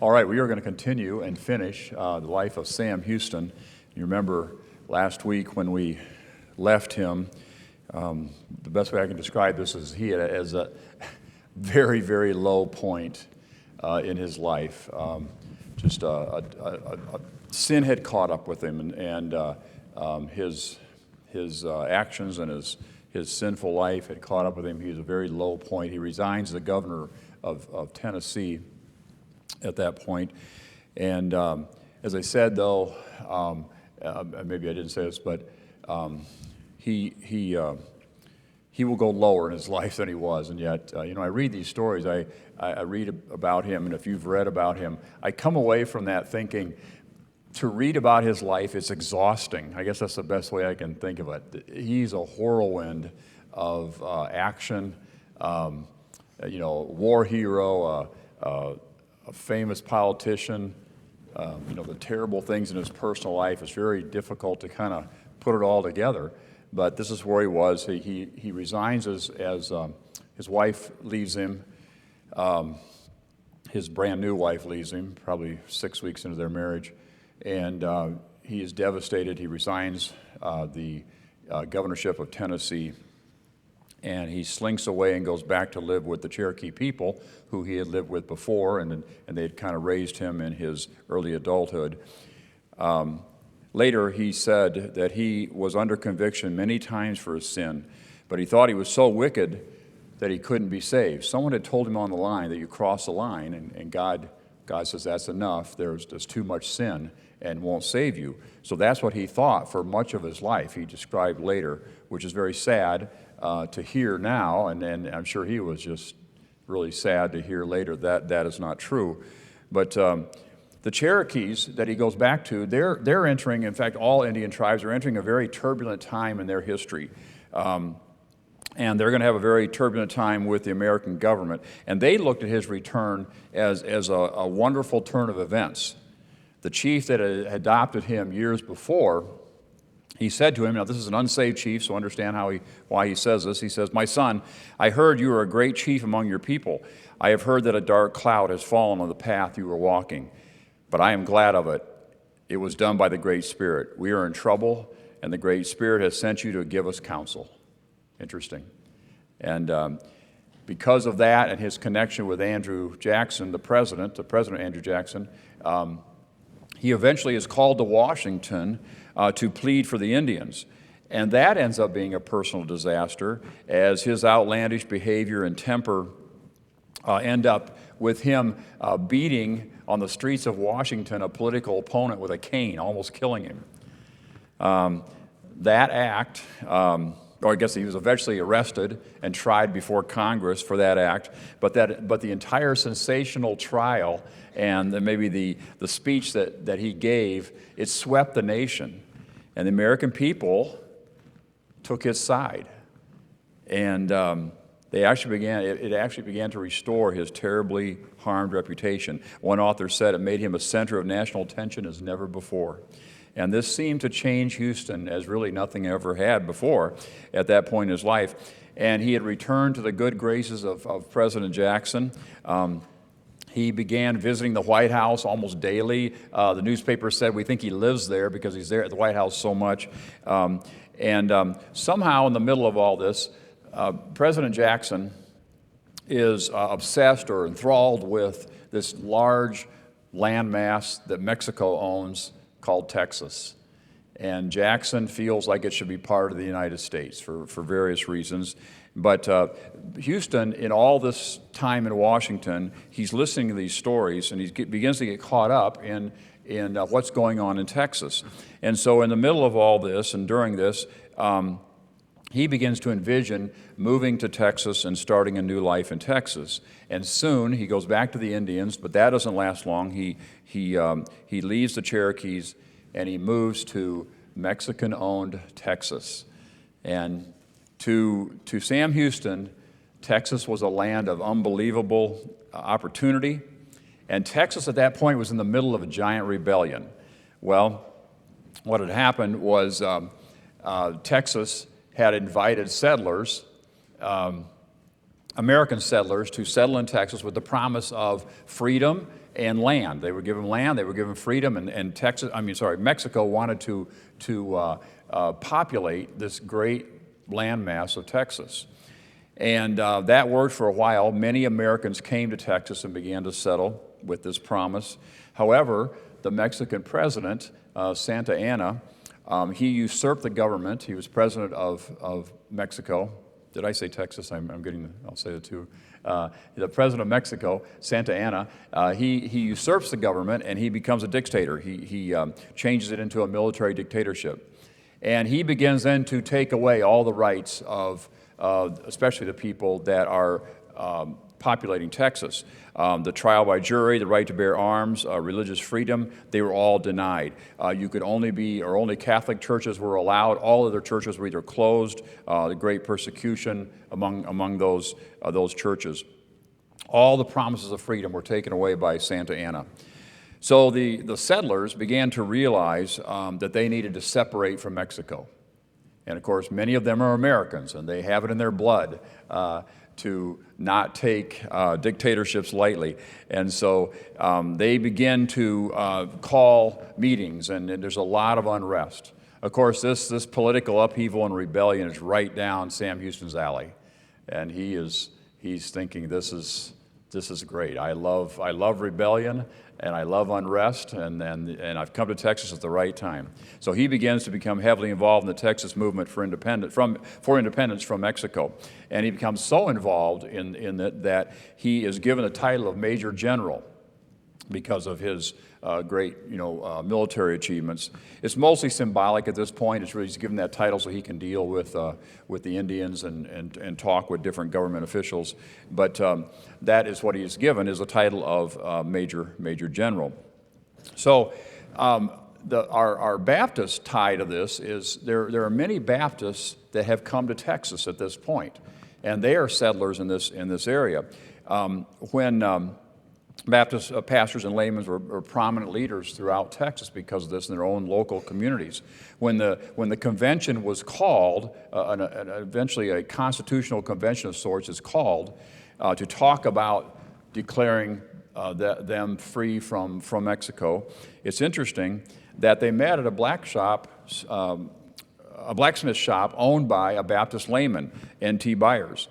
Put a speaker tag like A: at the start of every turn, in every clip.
A: All right, we are going to continue and finish the life of Sam Houston. You remember last week when we left him, the best way I can describe this is he had as a very, very low point in his life. Just sin had caught up with him, and his actions and his sinful life had caught up with him. He was a very low point. He resigns as the governor of Tennessee at that point. And as I said, though, maybe I didn't say this, but he will go lower in his life than he was. And yet, I read these stories. I read about him, and if you've read about him, I come away from that thinking, to read about his life, it's exhausting. I guess that's the best way I can think of it. He's a whirlwind of action, war hero, a famous politician, the terrible things in his personal life. It's very difficult to kind of put it all together. But this is where he was. He resigns as his wife leaves him. His brand new wife leaves him, probably 6 weeks into their marriage. And he is devastated. He resigns the governorship of Tennessee. And he slinks away and goes back to live with the Cherokee people who he had lived with before, and they had kind of raised him in his early adulthood. Later, he said that he was under conviction many times for his sin, but he thought he was so wicked that he couldn't be saved. Someone had told him on the line that you cross the line, and God says that's enough. There's too much sin and won't save you. So that's what he thought for much of his life, he described later, which is very sad to hear now, and I'm sure he was just really sad to hear later that is not true. But the Cherokees that he goes back to, they're entering, in fact, all Indian tribes are entering a very turbulent time in their history. And they're going to have a very turbulent time with the American government. And they looked at his return as a wonderful turn of events. The chief that had adopted him years before, he said to him, now this is an unsaved chief, so understand why he says this. He says, "My son, I heard you are a great chief among your people. I have heard that a dark cloud has fallen on the path you were walking, but I am glad of it. It was done by the Great Spirit. We are in trouble, and the Great Spirit has sent you to give us counsel." Interesting. And because of that and his connection with Andrew Jackson, the president Andrew Jackson, he eventually is called to Washington to plead for the Indians. And that ends up being a personal disaster, as his outlandish behavior and temper end up with him beating on the streets of Washington a political opponent with a cane, almost killing him. That act, or I guess he was eventually arrested and tried before Congress for that act, but the entire sensational trial and maybe the speech that he gave, it swept the nation. And the American people took his side. And it actually began to restore his terribly harmed reputation. One author said it made him a center of national attention as never before. And this seemed to change Houston as really nothing ever had before at that point in his life. And he had returned to the good graces of President Jackson. He began visiting the White House almost daily. The newspaper said, we think he lives there because he's there at the White House so much. And somehow in the middle of all this, President Jackson is obsessed or enthralled with this large landmass that Mexico owns called Texas. And Jackson feels like it should be part of the United States for various reasons. But Houston, in all this time in Washington, he's listening to these stories, and he begins to get caught up in what's going on in Texas. And so in the middle of all this and during this, he begins to envision moving to Texas and starting a new life in Texas. And soon he goes back to the Indians, but that doesn't last long. He leaves the Cherokees and he moves to Mexican-owned Texas. And to Sam Houston, Texas was a land of unbelievable opportunity. And Texas at that point was in the middle of a giant rebellion. Well, what had happened was Texas had invited settlers, American settlers, to settle in Texas with the promise of freedom and land. They were given land, they were given freedom, and Mexico wanted to populate this great landmass of Texas. And that worked for a while. Many Americans came to Texas and began to settle with this promise. However, the Mexican president, Santa Anna, he usurped the government. He was president of Mexico. Did I say Texas? I'll say it too. The president of Mexico, Santa Anna, he usurps the government and he becomes a dictator. He changes it into a military dictatorship. And he begins then to take away all the rights of especially the people that are populating Texas. The trial by jury, the right to bear arms, religious freedom, they were all denied. Only Catholic churches were allowed. All other churches were either closed, the great persecution among those churches. All the promises of freedom were taken away by Santa Anna. So the settlers began to realize that they needed to separate from Mexico. And of course, many of them are Americans, and they have it in their blood to not take dictatorships lightly. And so they begin to call meetings, and there's a lot of unrest. Of course, this political upheaval and rebellion is right down Sam Houston's alley. And he's thinking, this is great. I love rebellion, and I love unrest, and I've come to Texas at the right time. So he begins to become heavily involved in the Texas movement for independence from Mexico. And he becomes so involved in that he is given the title of Major General because of his great military achievements. It's mostly symbolic at this point. It's really he's given that title so he can deal with the Indians and talk with different government officials. But that is what he is given, is the title of Major General. So our Baptist tie to this is there are many Baptists that have come to Texas at this point, and they are settlers in this area. When Baptist pastors and laymen were prominent leaders throughout Texas because of this in their own local communities. When the convention was called, eventually a constitutional convention of sorts is called to talk about declaring them free from Mexico, it's interesting that they met at a blacksmith shop owned by a Baptist layman, N.T. Byers.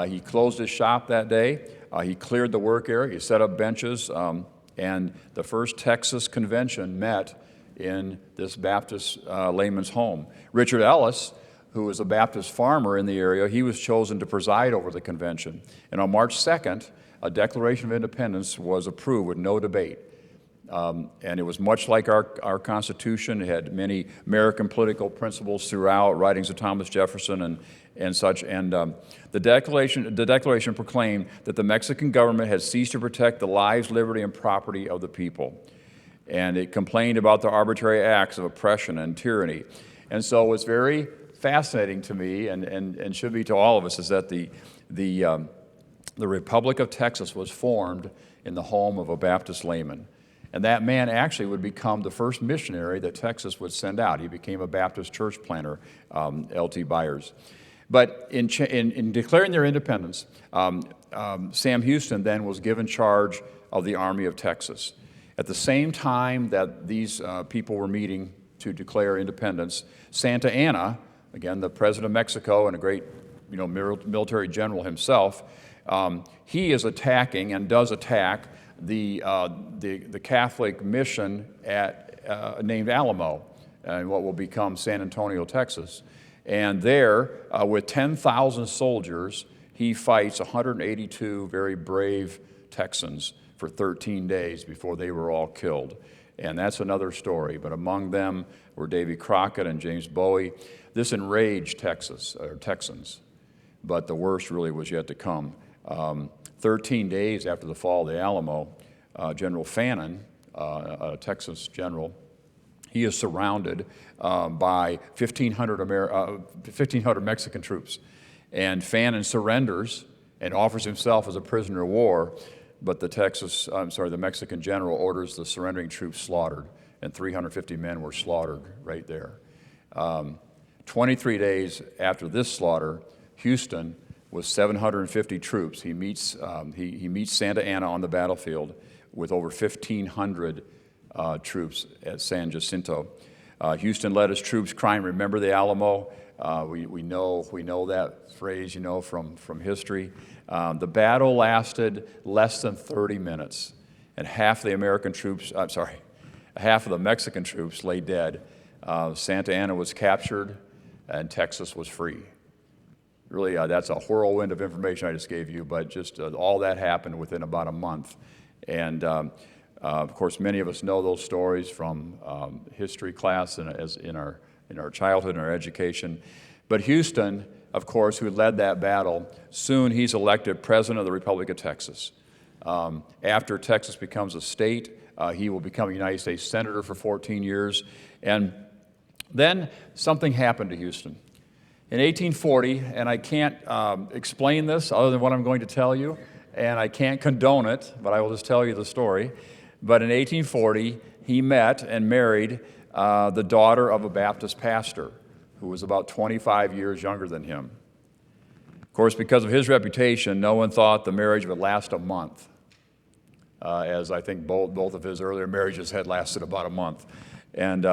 A: He closed his shop that day. He cleared the work area, he set up benches, and the first Texas convention met in this Baptist layman's home. Richard Ellis, who was a Baptist farmer in the area, he was chosen to preside over the convention. And on March 2nd, a Declaration of Independence was approved with no debate. And it was much like our Constitution. It had many American political principles throughout, writings of Thomas Jefferson and such. And the Declaration proclaimed that the Mexican government had ceased to protect the lives, liberty, and property of the people. And it complained about the arbitrary acts of oppression and tyranny. And so what's very fascinating to me, and should be to all of us, is that the Republic of Texas was formed in the home of a Baptist layman. And that man actually would become the first missionary that Texas would send out. He became a Baptist church planter, L.T. Byers. But in declaring their independence, Sam Houston then was given charge of the Army of Texas. At the same time that these people were meeting to declare independence, Santa Anna, again, the president of Mexico and a great military general himself, he is attacking and does attack the Catholic mission named Alamo, in what will become San Antonio, Texas. And there, with 10,000 soldiers, he fights 182 very brave Texans for 13 days before they were all killed. And that's another story. But among them were Davy Crockett and James Bowie. This enraged Texans, but the worst really was yet to come. 13 days after the fall of the Alamo, General Fannin, a Texas general, he is surrounded by 1,500 Mexican troops. And Fannin surrenders and offers himself as a prisoner of war, but the Mexican general orders the surrendering troops slaughtered, and 350 men were slaughtered right there. 23 days after this slaughter, Houston, with 750 troops, he meets Santa Anna on the battlefield with over 1,500 troops at San Jacinto. Houston led his troops crying, "Remember the Alamo." We know that phrase, from history. The battle lasted less than 30 minutes, and half of the Mexican troops lay dead. Santa Anna was captured, and Texas was free. Really, that's a whirlwind of information I just gave you, but just all that happened within about a month. And of course, many of us know those stories from history class and as in our childhood and our education. But Houston, of course, who led that battle, soon he's elected president of the Republic of Texas. After Texas becomes a state, he will become a United States senator for 14 years. And then something happened to Houston. In 1840, and I can't explain this other than what I'm going to tell you, and I can't condone it, but I will just tell you the story. But in 1840, he met and married the daughter of a Baptist pastor who was about 25 years younger than him. Of course, because of his reputation, no one thought the marriage would last a month, as I think both of his earlier marriages had lasted about a month. And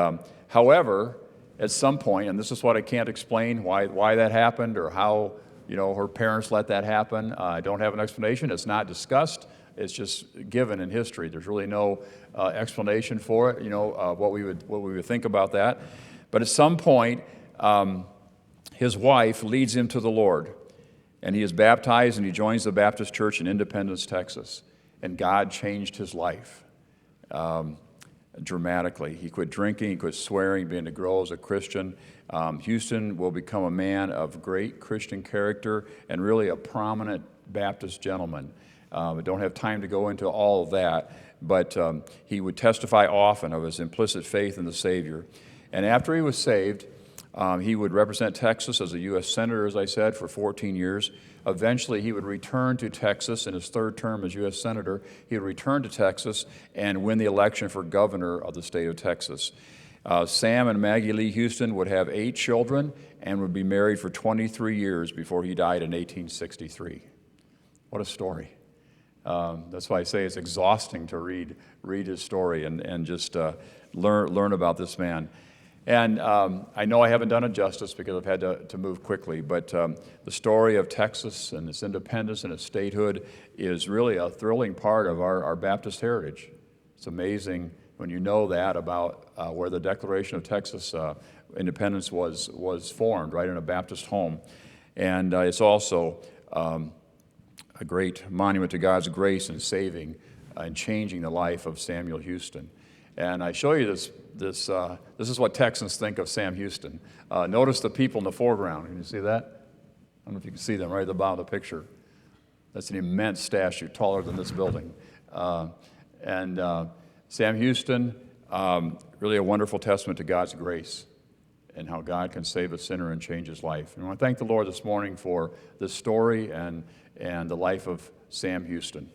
A: however, at some point, and this is what I can't explain, why that happened or how her parents let that happen. I don't have an explanation. It's not discussed. It's just given in history. There's really no explanation for it. What we would think about that. But at some point, his wife leads him to the Lord, and he is baptized, and he joins the Baptist Church in Independence, Texas. And God changed his life dramatically. He quit drinking, he quit swearing, began to grow as a Christian. Houston will become a man of great Christian character and really a prominent Baptist gentleman. I don't have time to go into all of that, but he would testify often of his implicit faith in the Savior. And after he was saved, he would represent Texas as a U.S. Senator, as I said, for 14 years. Eventually, he would return to Texas in his third term as U.S. Senator. He would return to Texas and win the election for governor of the state of Texas. Sam and Maggie Lee Houston would have 8 children and would be married for 23 years before he died in 1863. What a story. That's why I say it's exhausting to read his story and just learn about this man. And I know I haven't done it justice because I've had to move quickly, but the story of Texas and its independence and its statehood is really a thrilling part of our Baptist heritage. It's amazing when you know that about where the Declaration of Texas independence was formed, right in a Baptist home. And it's also a great monument to God's grace in saving and changing the life of Samuel Houston. And I show you this is what Texans think of Sam Houston. Notice the people in the foreground. Can you see that? I don't know if you can see them right at the bottom of the picture. That's an immense statue, taller than this building. Sam Houston, really a wonderful testament to God's grace and how God can save a sinner and change his life. And I want to thank the Lord this morning for this story and the life of Sam Houston.